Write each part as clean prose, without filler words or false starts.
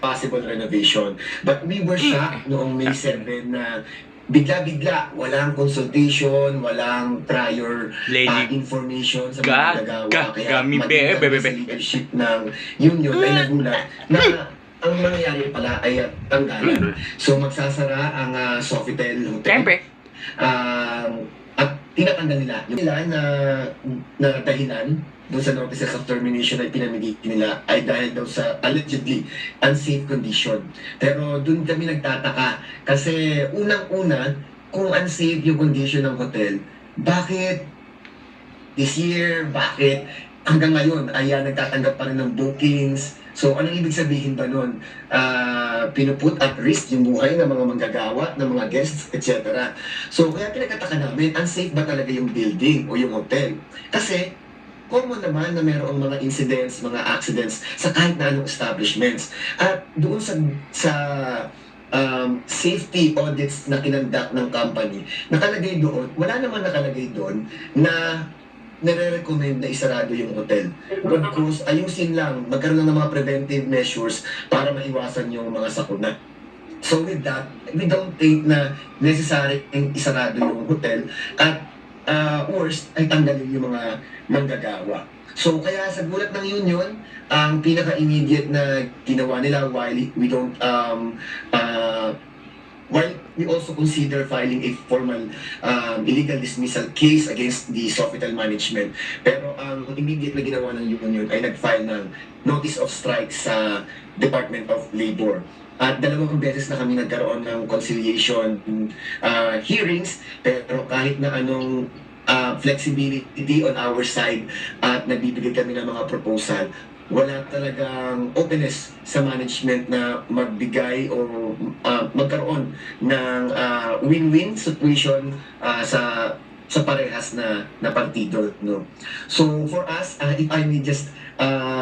possible renovation. But we were shocked noong May 7 na bigla-bigla, walang consultation, walang prior information sa mga nagawa. Kaya maging sa leadership ng union ay nagulat na ang mangyayari pala ay tanggalan. So magsasara ang Sofitel Hotel. Siyempre. At tinatanggal nila yung nila na dahilan doon sa notices of termination ay pinamigay nila ay dahil daw sa allegedly unsafe condition. Pero doon kami nagtataka kasi unang-una, kung unsafe yung condition ng hotel, bakit this year, bakit hanggang ngayon ay nagtatanggap pa rin ng bookings? So anong ibig sabihin ba nun? Pinuput at risk yung buhay ng mga manggagawa, ng mga guests, etc. So kaya pinagkataka namin, unsafe ba talaga yung building o yung hotel? Kasi common naman na mayroong mga incidents, mga accidents sa kahit na anong establishments. At doon sa safety audits na kinandak ng company, nakalagay doon, wala naman nakalagay doon na nare-recommend na isarado yung hotel. Because ayusin lang, magkaroon lang ng mga preventive measures para maiwasan yung mga sakuna. So with that, we don't think na necessary yung isarado yung hotel at worst ay tanggalin yung mga manggagawa. So kaya sa gulat ng union, ang pinaka-immediate na ginawa nila while we don't while we also consider filing a formal illegal dismissal case against the Sofitel management. Pero ang immediate na ginawa ng union ay nag-file ng notice of strike sa Department of Labor. At 2 beses na kami nagkaroon ng conciliation hearings, pero kahit na anong flexibility on our side at nagbibigay kami ng mga proposal, wala talagang openness sa management na magbigay o magkaroon ng win-win situation sa parehas na partido, no? So for us, if I may just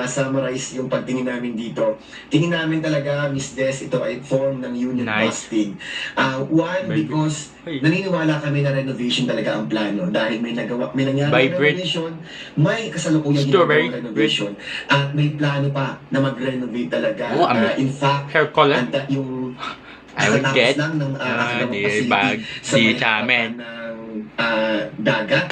summarize yung pagtingin namin dito, tingin namin talaga, Miss Des, ito ay form ng union busting. One, because naniniwala kami na renovation talaga ang plano dahil may nangyari renovation, may kasalukuyang ginagawang renovation, at may plano pa na mag-renovate talaga. In fact, yung kakatapos lang ng facility sa may harapan ng dagat.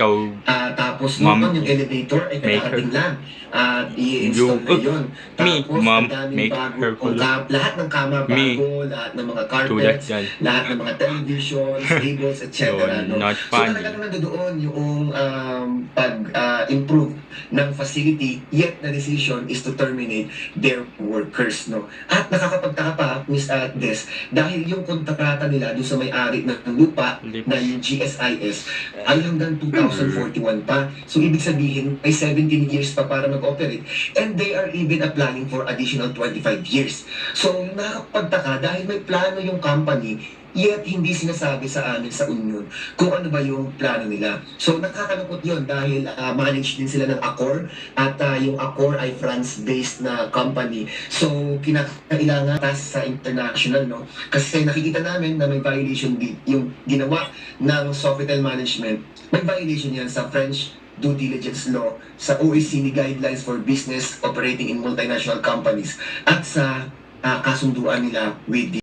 Tapos noon yung elevator ay kakarating lang at i-install na yun. Tapos ang daming bago, lahat ng kama bago, lahat ng mga carpets, lahat ng mga televisions, tables, etc. No? So talagang nandoon yung pag-improve ng facility, yet the decision is to terminate their workers. No? At nakakapagtaka pa, Miss Des, dahil yung kontrata nila doon sa may-ari ng lupa na yung GSIS ay hanggang 2041 pa. So ibig sabihin, ay 17 years pa para mag-operate. And they are even applying for additional 25 years. So nakakapagtaka dahil may plano yung company, yet hindi sinasabi sa amin sa union kung ano ba yung plano nila. So nakakalungkot yun dahil managed din sila ng Accor at yung Accor ay France-based na company. So kinakailangan sa international, no? Kasi nakikita namin na may violation yung ginawa ng Sofitel management. May violation yan sa French due diligence law, sa OECD guidelines for business operating in multinational companies, at sa kasunduan nila with the